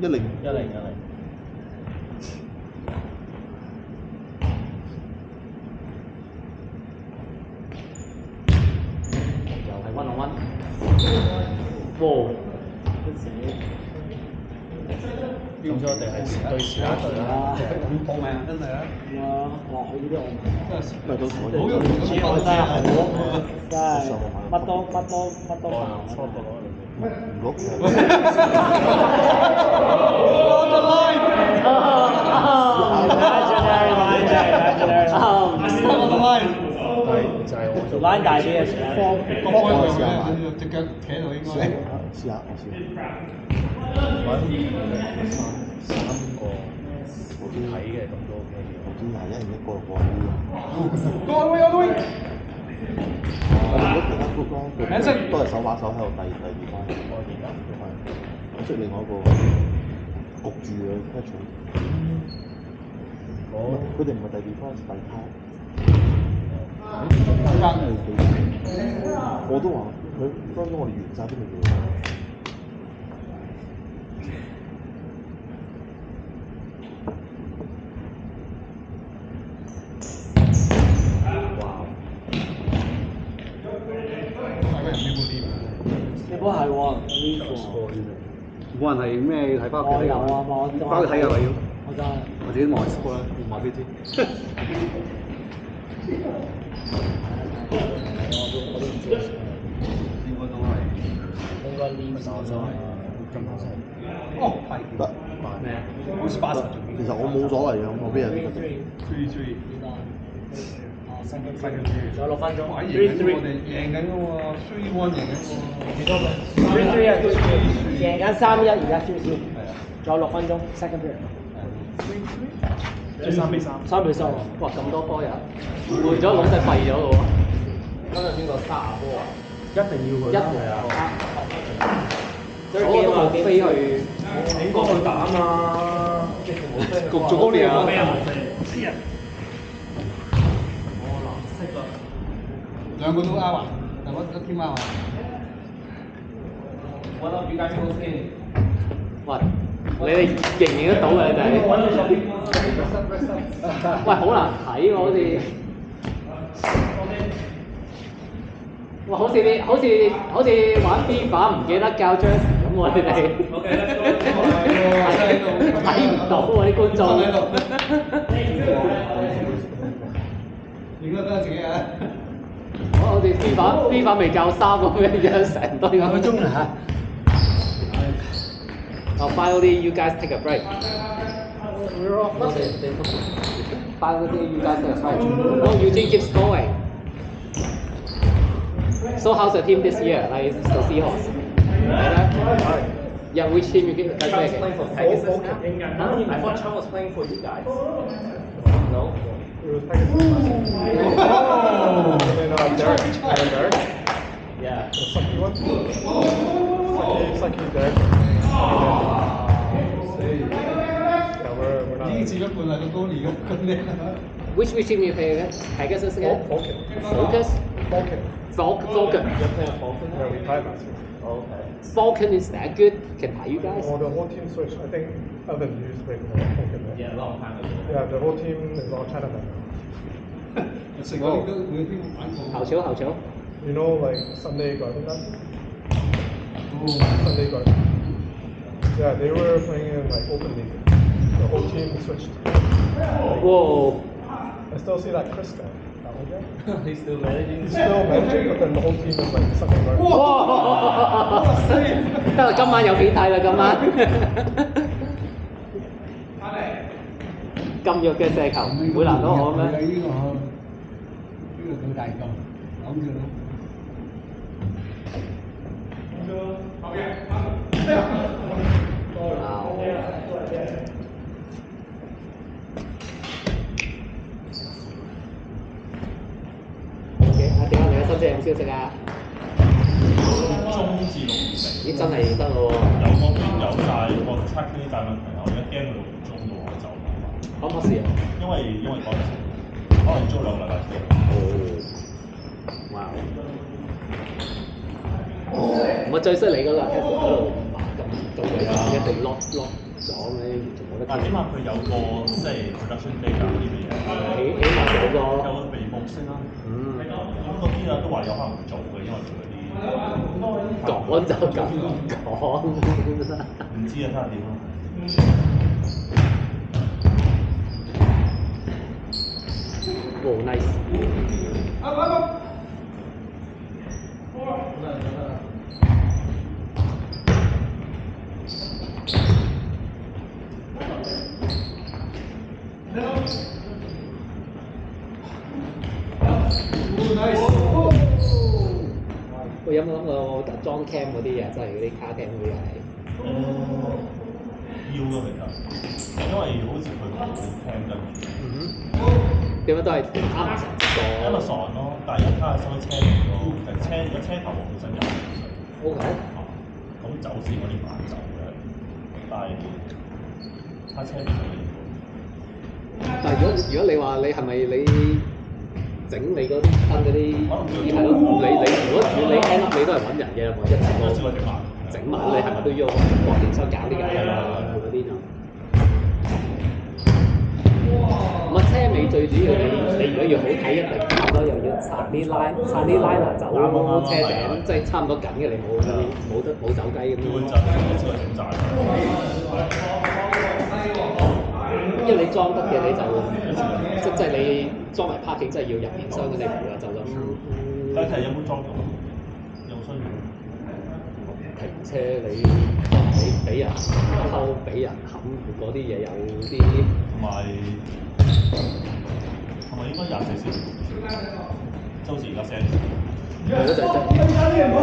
10。又係1 on 1。哇！咁所以我哋係對時間隊啦。咁搏命真係啊！哇！佢呢啲我咪到時我好容易咁我真係好，真係乜都爆。如果佢係就係我做。 line 大啲嘅時候，個波係咪隻腳企喺度應該？試下我試下。揾三個睇嘅咁都 OK 嘅。我知係一人一個過啲。各位有位。如果其他 group 咧，佢都係手把手喺度遞翻。我而家我識另外一個焗住嘅 catch。佢哋唔係遞 defense 遞卡。我都話佢分鐘我哋完晒都未做。呢波係喎，呢冇人係咩睇翻屋企個我有啊，翻去睇㗎咪要。我真係我自己望 score 啦，話俾你知。我都唔知。應該都係。應該呢手就係金牌賽。哦，係。得。咩啊？好似80其實我冇所謂嘅，我俾人。 3-3。仲有6分鐘。哇！贏緊喎，我哋贏緊嘅喎，3-1贏緊喎。幾多分？3-3啊，贏緊3-1，而家3-3。係啊。仲有6分鐘 ，second period。即係3-3。3-3。哇！咁多波人，換咗籠就廢咗嘅喎。今日邊個沙亞波啊？一定要佢。一回啊！我都冇飛去。應該去打嘛。焗咗嗰啲啊！兩個都啱啊，但我一 team 啱啊。喂，你哋認唔認得到嘅你哋？喂，好難睇喎，好似。哇，好似玩 FIFA 唔記得教 jersey 咁喎，你哋。睇唔到喎啲觀眾。應該得自己啊！我哋 FIFA 未教3咁樣樣，成堆咁。2個鐘啊嚇！ Finally, you guys take a break. Finally, you guys take a break. Oh, Eugene keeps going. So how's the team this year? Like, it's the Seahawks. Yeah, which team you guys play against? I thought Chan was playing for you guys. No. It was Pegasus. And then Derek. Yeah. The sucky one. Sucky Derek. Yeah, we're not. 已經佔一半啦，個高年咁叻。Which team you play against? Pegasus again? Falcon. Focus? Falcon. Falcon. You're playing Falcon? Yeah, we tied last year. Oh, okay. Falcon is that good? Can tie you guys? Well, the whole team switched. I think Evan used to play for Falcon. Yeah, a long time ago. Yeah, the whole team is all Chinamen now. 食嗰啲都每天玩過。好球。 You know, like Sunday Garden dancing? Oh. Sunday Garden. Yeah, they were playing in like open league. The whole team switched. Whoa. I still see that Chris guy. That one guy. He's still managing. He's still managing, but then the whole team is like Sunday Garden. 哇！得啦，今晚有片睇啦，今晚。咁弱嘅射球，唔會難到我咩？呢個幾大嚿，講住啦。OK，點解你嘅新姐有冇消息啊？中至6成。咦，真係得咯喎！有嗰邊有晒個測機大問題，我一驚佢6中到我走。可唔可試啊？因為嗰陣時可能租2個禮拜先。哇！我最識你嗰個 test 嗰度咁嘅，一定 lock。咗咁你仲冇得但起碼佢有個即係 production data 呢啲嘢，起碼有個有個眉目先啦。咁嗰啲啊都話有可能會做嘅，因為做嗰啲講就咁講啦。唔知啊，睇下點咯。哇 nice！喂，有冇諗過裝 cam 嗰啲啊？即係嗰啲卡 cam 嗰啲係？要咯，其實，因為好似佢冇 cam 跟住。點解都係 Amazon 咯，但係而家收車嚟咯，就車頭本身有。OK。咁走線嗰啲慢走嘅，但係卡車唔係。但係如果你話你係咪你整你嗰啲燈嗰啲係咯？如果你 end up 你都係揾人嘅，或者一個整埋你係咪都要幫電商搞啲嘢嗰啲就？唔係車尾最主要你如果要好睇一定差唔多又要拆啲 liner 走車頂，即係差唔多緊嘅你冇走雞咁樣。因為你裝得嘅你就即係你裝埋 parking 真係要入電商嗰啲嚟㗎，就咁。睇有冇裝到？有需要。停車你俾人偷俾人冚嗰啲嘢有啲。同埋應該24小時，即好似而家 send。係咯，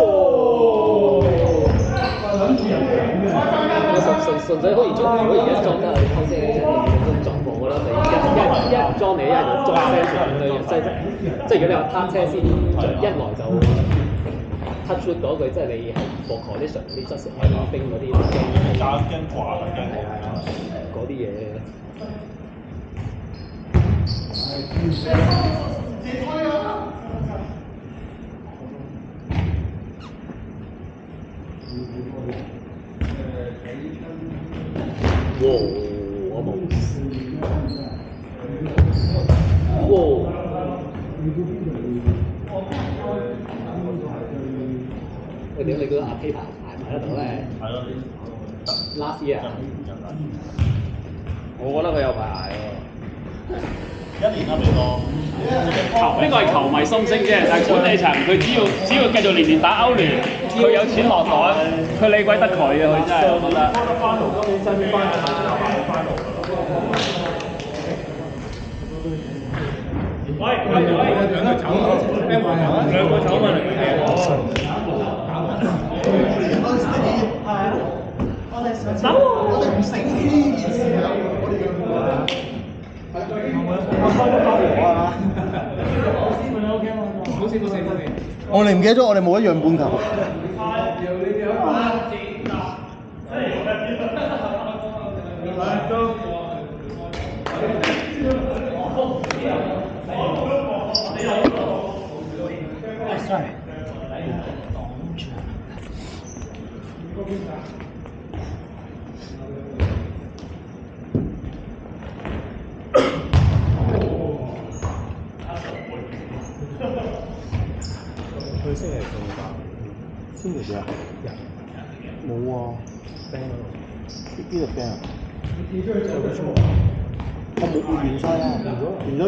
就係純粹好似如果而家裝得係偷車都撞過㗎啦，你一裝你一係就裝 send 出去，即係如果你話攤車先，一來就 touch wood 嗰句，即係你係個 condition 嗰啲質素冰嗰啲，驚掛啦，驚嗰啲嘢。哇！我冇。哇！喂，點你覺得阿 Peter 捱埋得到咧？係咯，last year。我覺得佢有排捱喎。1年啦，俾個。呢個係球迷心聲啫，但係管理層佢只要繼續年年打歐聯，佢有錢落袋，佢理鬼得佢啊！佢真係我覺得。今年真係翻到喂，兩個走啊！兩個走啊！我哋唔醒呢件事啊！我哋唔記得咗，我哋冇一樣半球。佢星期做㗎？星期幾啊？冇啊。邊度 band 啊？我冇完晒啦，完咗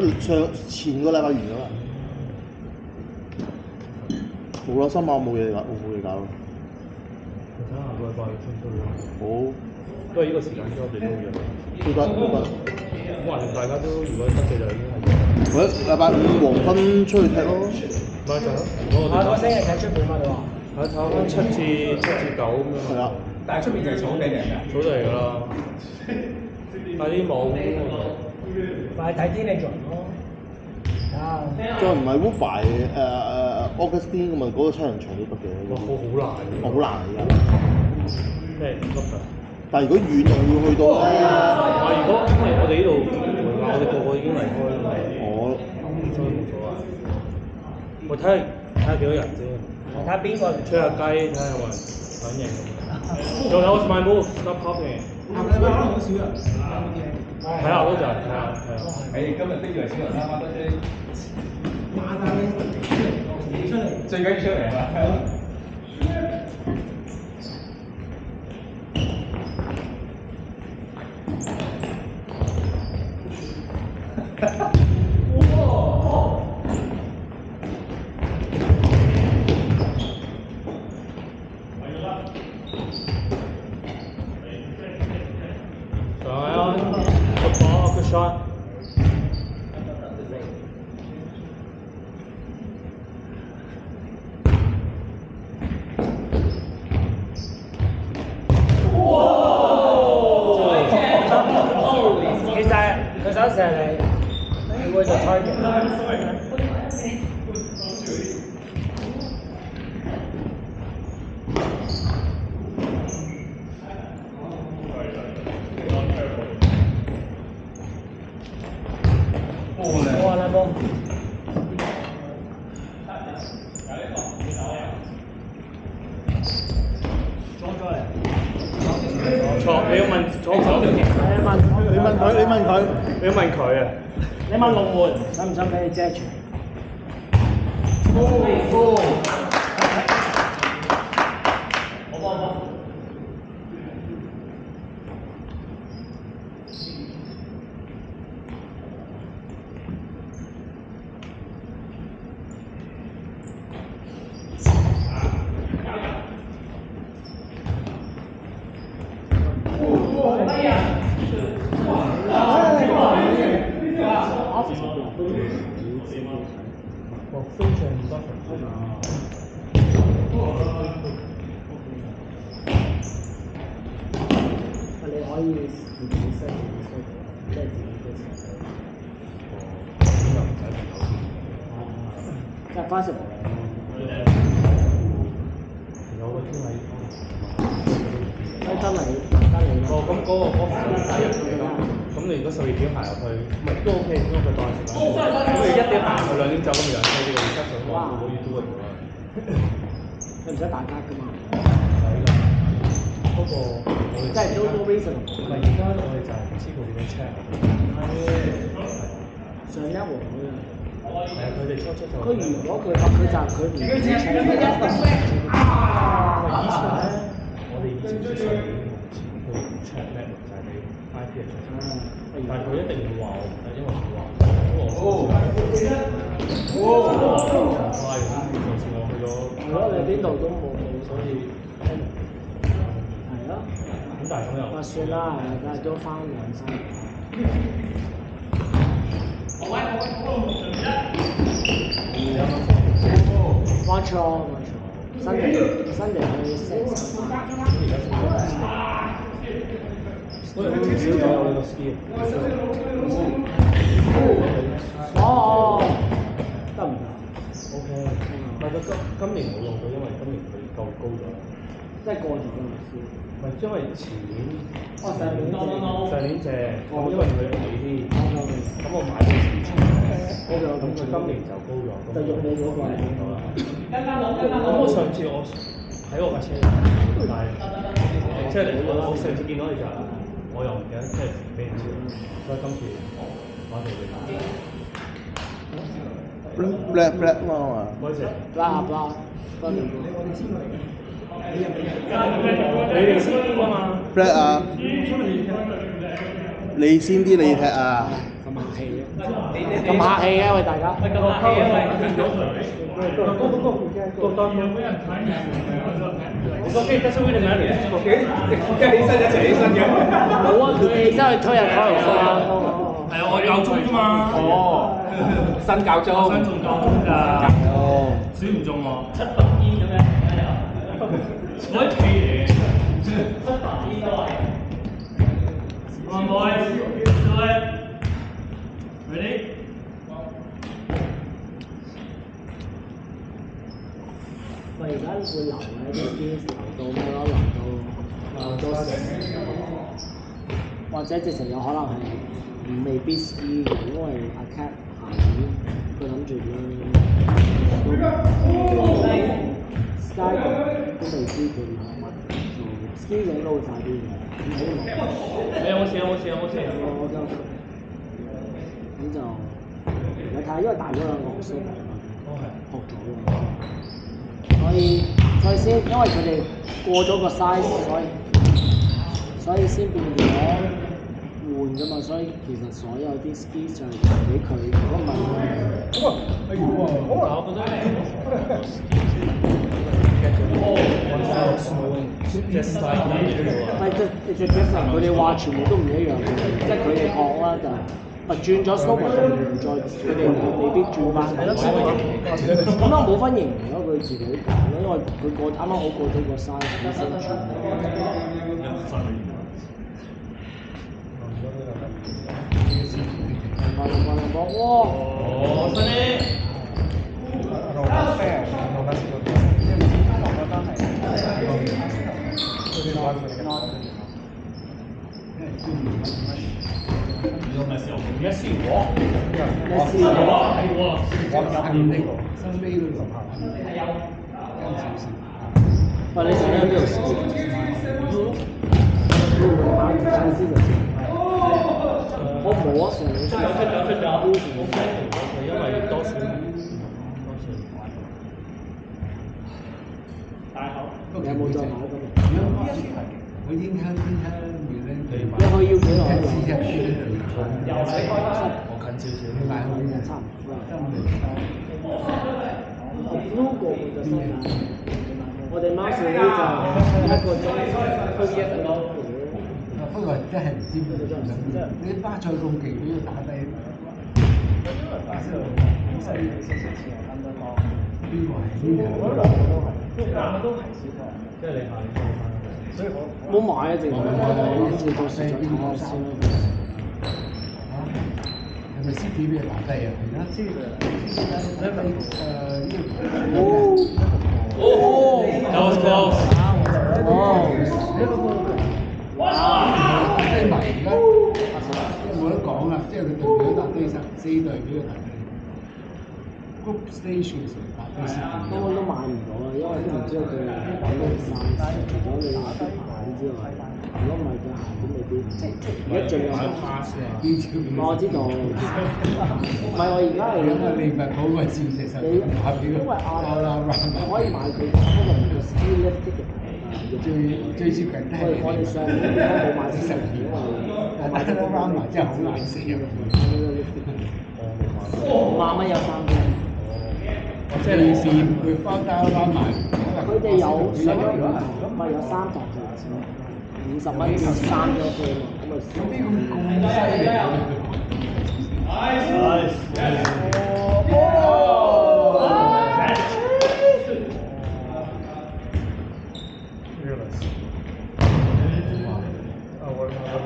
前個禮拜完咗啦。冇啦，新馬冇嘢搞，我冇嘢搞。睇下個禮拜出唔出啦？好。都係呢個時間先我哋都約。都得。咁橫掂大家都如果得嘅就已經係。或者禮拜5黃昏出去踢咯。咪就係咯。下個星期踢出半嘛你話？係炒翻7至9咁樣。係啊。但係出邊就係草地嚟㗎。草地嚟㗎啦。帶啲網。咪睇天氣做咯。啊！再唔係 Woodbine Augustine 咁啊，嗰個7人場都得嘅。哇！好難㗎。好難㗎。咩唔得㗎？但係如果遠又要去到咧。如果因為我哋呢度我哋個個已經離開啦。所以冇所謂。我睇下幾多人啫。睇下邊個吹下雞，睇下有冇人反應。Yo, that was my move. Stop copying. 睇下嗰陣，睇下。誒，今日的以為小人啱啱得啫。最緊要出嚟嘛。Good ball, good shot. He said, because I said it was a target. 哇，那波！錯，你要問左條件。你問佢啊！你問龍門，使唔使俾你遮住？你可以自己升，即係自己嘅程度。即係翻食有個天位。得你。哦，咁嗰個帶入去咁你如果12點行入去，唔係都 OK，因為佢當時間。咁你1點行去2點走，咁咪2車呢個要7上望，冇要 do 嘅啦。你唔使打卡㗎嘛？不過我哋即係都 reason。唔係而家我哋就係唔知佢點樣 check。上一和嗰樣。係啊，佢哋初就。佢如果佢就佢唔會 check。以前咧，我哋以前12點前佢 check 咩就係你 IP 嘅 check。但係佢一定會話我唔得，因為佢話快上次我去咗。係咯，你邊度都冇，所以。係咯。咁但係咁又。算啦，但係都翻2-3年。One shot，新地去6。我哋少咗有呢個 skill。哦，得唔得 ？OK，但係佢今年冇用到，因為今年佢夠高咗。即係過咗啦。唔係因為前年。上年借，因為佢矮啲。咁我買咗前場。咁佢今年就高咗。就用你嗰個。咁我上次我喺我架車，但係即係我上次見到你就我又唔記得，即係俾人笑，所以今次我哋會打。black 貓啊！嗰隻。blah，你哋先啲㗎嘛 black 啊！你先啲你踢啊！咁客氣嘅，喂大家。咁客氣啊喂！It's okay, that's really matter. Okay， 起身一齊起身嘅。冇啊，佢起身去推人開頭啊。係啊，我教鐘啫嘛。哦，新教鐘。新仲教鐘㗎。哦。選唔中喎，700煙咁樣。我啲屁嚟嘅。700煙都係。Come on boys, do it. Ready? 喂，而家會留嘅啲留到咩咯？留到或者直情有可能係未必知嘅，因為阿 Cap 下年佢諗住Sky 都未知佢攞乜，就 skill 就應該會快啲嘅，希望。我試。咁就你睇，因為大嗰兩個好 super 啊嘛，學咗㗎，所以先，因為佢哋過咗個 size，所以先變咗換㗎嘛，所以其實所有啲 skill 就係俾佢，如果唔係，係隻 different，佢哋話全部都唔一樣嘅，即係佢哋學啦就。轉咗 snowboard 就唔再，佢哋未必轉翻。咁啊冇分型咯，佢自己揀咯，因為佢啱啱好過咗個 size 先轉。兩波，哇！犀利！Messi 我身尾都喂，你成日喺邊度試？我冇啊，成日出因為多少有冇再買咁？我應該一開要幾耐？我近少少，差唔多。Logo 嘅新聞，我哋貓少呢就1個鐘推一個咯。不過真係唔知你巴塞咁勁，俾佢打低。邊個係邊個？即係你下年做翻，所以冇買啊，淨係照做先睇下先啦。係咪 City 俾人打低啊？而家知㗎。That was close. 低埋而家冇得講啦，即係佢隊表打低4隊表打低。Group stage 嘅時候打低 City。根本都買唔到啊，因為都唔知道佢講咩 size，除咗你話啲牌之外，如果唔係對鞋都未必。而家盡量我知道，唔係我而家係你唔係好鬼照隻手打表，因為我可以買佢，不過唔係 skill lift ticket 最接近都係我哋上年冇買啲神片，因為但係得 round 埋真係好難死啊！5萬蚊有3張。即係你試佢翻單翻埋。佢哋有上咗唔係有3堂50蚊要3張飛嘛，咁咪有啲咁犀利啊！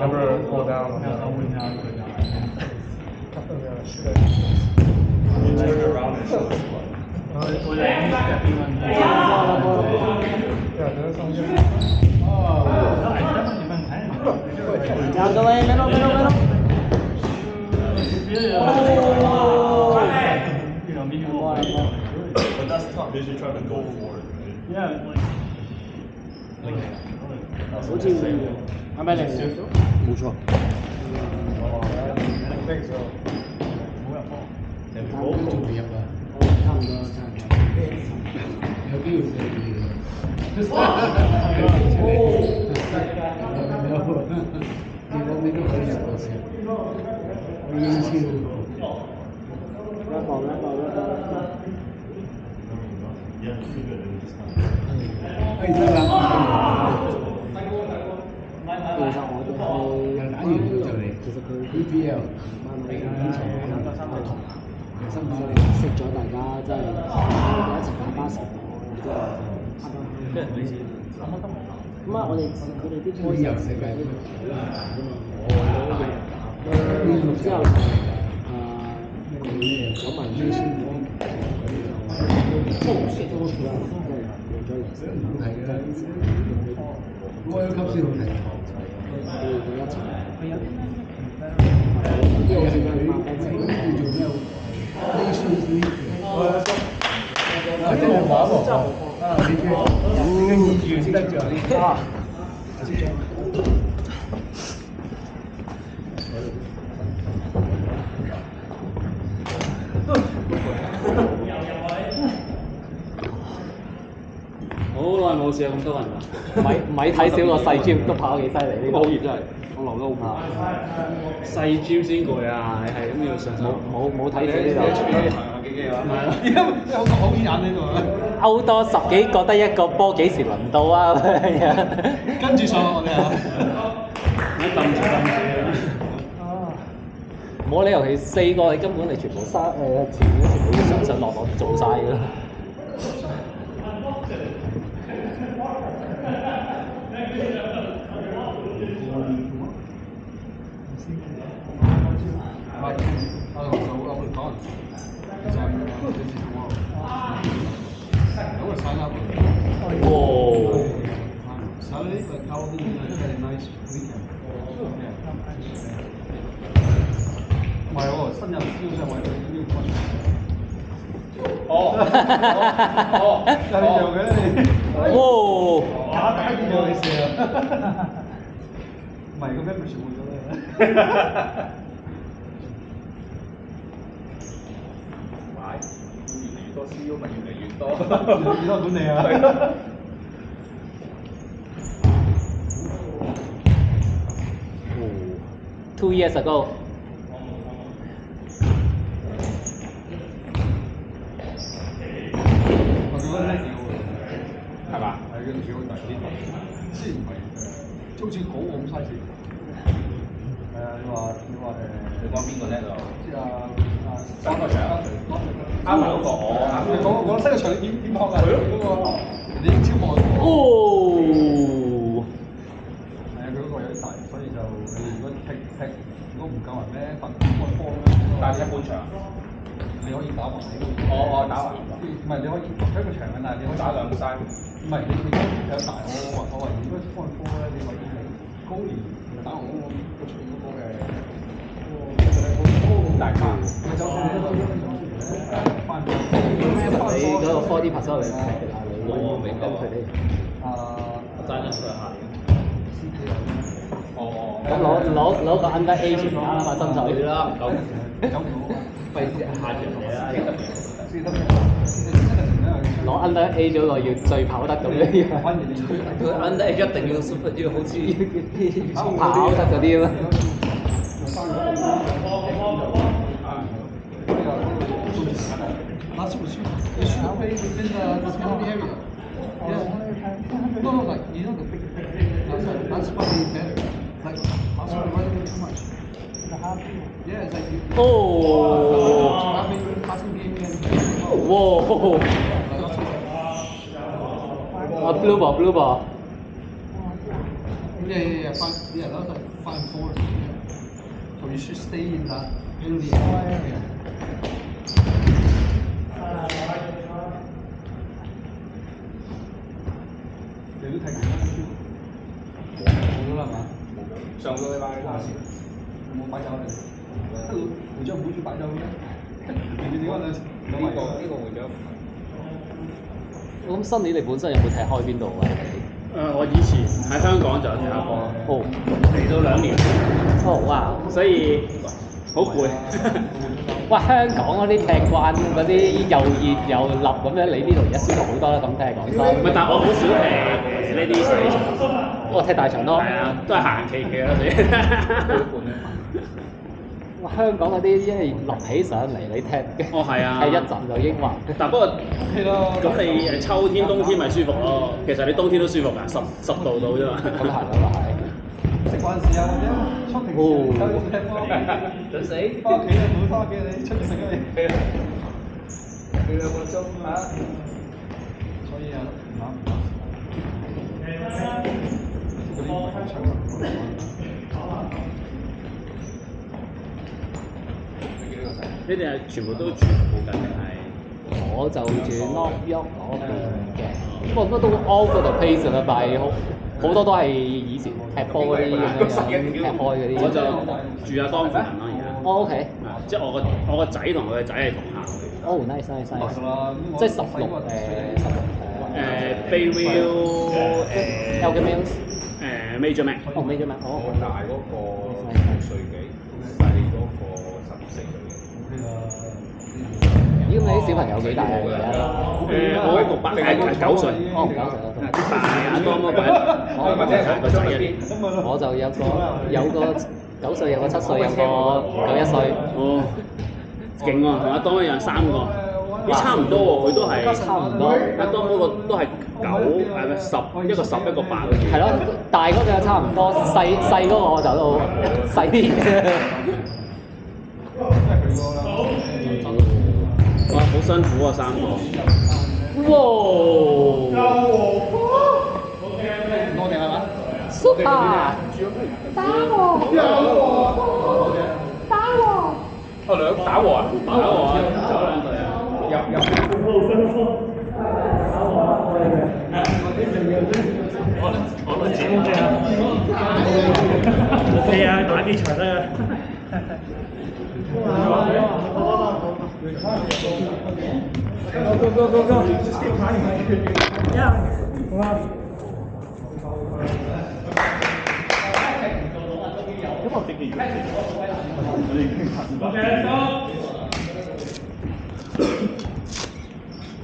Never go down. Turn around and show us what. Down the lane, middle. But that's tough. They should try to go for it, right? 好似係咪零零？冇錯。仲未入啊！差唔多。有機會射你㗎。記得你都可以入到先。英超。一步。 Yeah, it's pretty good. It was just kind of. 可以得啦。其實我哋係打完就嚟。其實佢 EPL 慢慢同識咗大家，即係我哋一齊打巴士，即係啱啱。咁啊，我哋佢哋啲波又世界盃之後佢有埋啲先都冇錯啦，即係過咗嚟先。好睇㗎，我有級先好睇。佢哋一齊。即係佢叫做咩？Nations League 真係玩喎！啊，你嘅意願得咗。知張。好耐冇試過咁多人啦，咪睇少個細 gym 都跑得幾犀利，呢個好熱真係，我流得好快。細 gym 先攰啊！你係咁要上手。冇睇少呢度。出邊行行幾幾啊？係啊。而家好眼呢度啊！勾多10幾覺得一個波幾時輪到啊？跟住上我哋啊！揼住冇理由係4個，你根本你全部前面全部要上落做晒㗎啦。唔係喎，新人燒上位佢呢個。係呢樣嘅你。打呢樣你試啊！唔係個 membership 換咗啦。買，越嚟越多 CEO 咪越嚟越多。越嚟越多管理啊！ 2 years ago。我覺得呢幾好係嘛？係嘅，幾好大啲。雖然唔係好似講我咁嘥錢。係啊，你話你講邊個叻啊？即係新個場啱埋嗰個我講新個場點學啊？嗰個你英超學。哦。係啊，佢嗰個有啲大，所以就你如果如果唔夠人咧，分開科咧。但係一般場。你可以打橫，我打橫。唔係你可以一個場嘅，但係你可以打兩晒。唔係你有大我話如果分科咧，你可以係高年打橫嗰個場嗰個嘅高大卡，咪就係翻你嗰個4D 拍收嚟踢㗎啦，你我明白佢哋。爭一歲下年。咁攞個 under age 啱啊嘛，身材。啦，咁費事下場嘢啦，攞 under age 嗰個要最跑得咁樣。佢 under age 一定要 super 要好似跑得嗰啲啊。That's what you should play within the penalty area. Yeah. No, like you know the big. That's probably better. Like that's why running too much. Yeah, it's like you. Passing game and. Whoa. Blue ball. Yeah. That was like 5-4. So you should stay in that penalty area. 你都睇緊啦，冇咗啦嘛？上個禮拜冇擺酒你，會長唔好似擺酒嘅，你點解兩呢個會長。咁新年你本身有冇踢開邊度啊？我以前喺香港就有踢下波，哦，嚟到2年，哇！所以好攰。哇！香港嗰啲踢慣嗰啲又熱又立咁樣，你呢度而家舒服好多啦。咁踢講真。唔係，但係我好少踢呢啲細場。我踢大場多。係啊，都係行企嘅啦，所以。哇！香港嗰啲因為立起上嚟，你踢係啊。踢一陣就已經滑。但不過咁你秋天、冬天咪舒服咯。其實你冬天都舒服㗎，10度到啫嘛。咁係。食飯時候或者出庭時候踢波，想死！翻屋企啊，冇翻屋企你出去食嘅。你2個鐘嚇，所以啊，唔啱。嗰啲唔係長實。你哋係全部都住附近定係？我就住 North York 嗰邊嘅，不過都 all over the place 啦，但係好多都係以前踢波嗰啲咁樣踢開嗰啲。我就住阿當附近啦，而家。哦 OK。即係我個仔同佢個仔係同校嘅。哦 nice。即係16 Bayview Elgin Mills。major 咩？哦major 咩？哦。大嗰個6歲幾，細嗰個14歲幾。咦？咁你啲小朋友幾大啊？而家？我嗰個9歲。哦，9歲。大阿當嗰個人，或者係個仔一年。我就有個9歲，有個7歲，有個9、1歲。哦，勁喎！同阿當一樣3個。咦，差唔多喎，佢都係差唔多。阿當嗰個都係9，係咪10？一個10，一個8。係咯，大嗰個差唔多，細嗰個我就都細啲。哇，好辛苦啊3個。哇！我哋係嘛 Super！ 打我！哦，打和啊！打和啊！我自己 OK 啊，打機場得啊。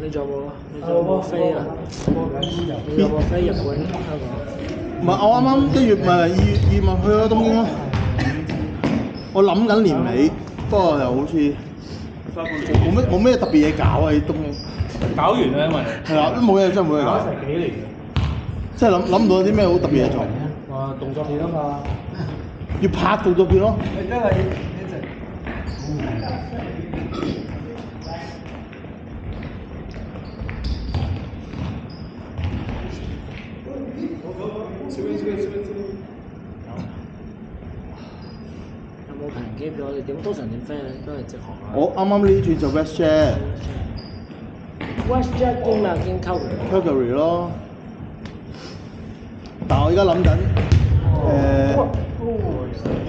你仲有冇？你仲有冇飛啊？你有冇飛日本香港？唔係，我啱啱1月咪2月咪去咗東京咯。我諗緊年尾，不過又好似冇咩特別嘢搞啊！喺東京。搞完啦，因為係啊，都冇嘢，真係冇嘢搞。成幾年？即係諗唔到有啲咩好特別嘢做。哇，動作片啊嘛。要拍動作片咯。因為一直。有冇平機票？你點通常點飛咧？都係直航啊。我啱啱呢轉就 WestJet。WestJet 經咩？經 Calgary 咯。但我而家諗緊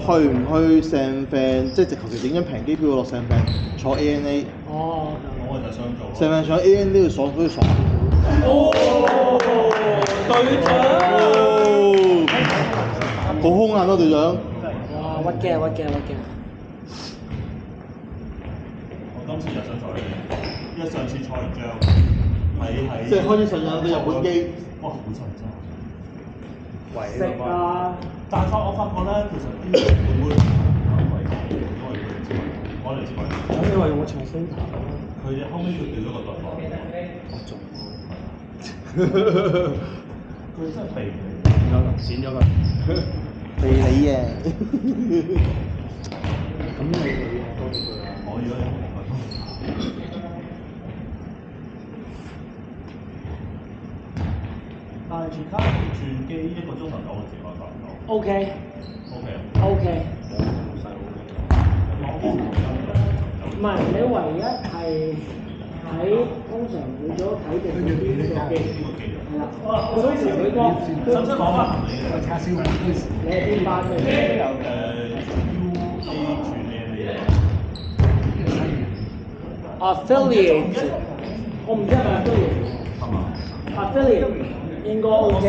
去唔去 San Fran， 即係直頭其整張平機票落 San Fran 坐 ANA。哦。我就想做。 San Fran 坐 ANA 都要爽，都要爽。隊長。好兇啊！隊長。哇！屈機。我今次就想做呢啲，因為上次坐完之後喺即係開始上咗對日本機。哇！好神真。食啊！但係我發覺咧，其實啲日本妹都係佢哋之外，我哋之外。咁你話用個長聲頭啊？佢哋後尾佢掉咗個特檔。我做。佢真係肥剪咗佢。肥你嘅。咁你多啲佢啊？可以啊。但係住卡轉機1個鐘頭9個字我發唔到。OK。唔係，你唯一係通常會咗睇定呢個機。係啦。所以佢個使唔使攞翻行李啊？叉燒你係邊班嘅？UA 轉咩？Affiliate， 我唔知係咪 affiliate。affiliate 應該 OK 嘅。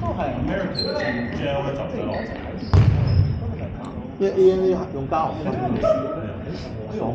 好似係American 轉 gel 咧就唔使落籍。因為 ANA 用膠。爽啲。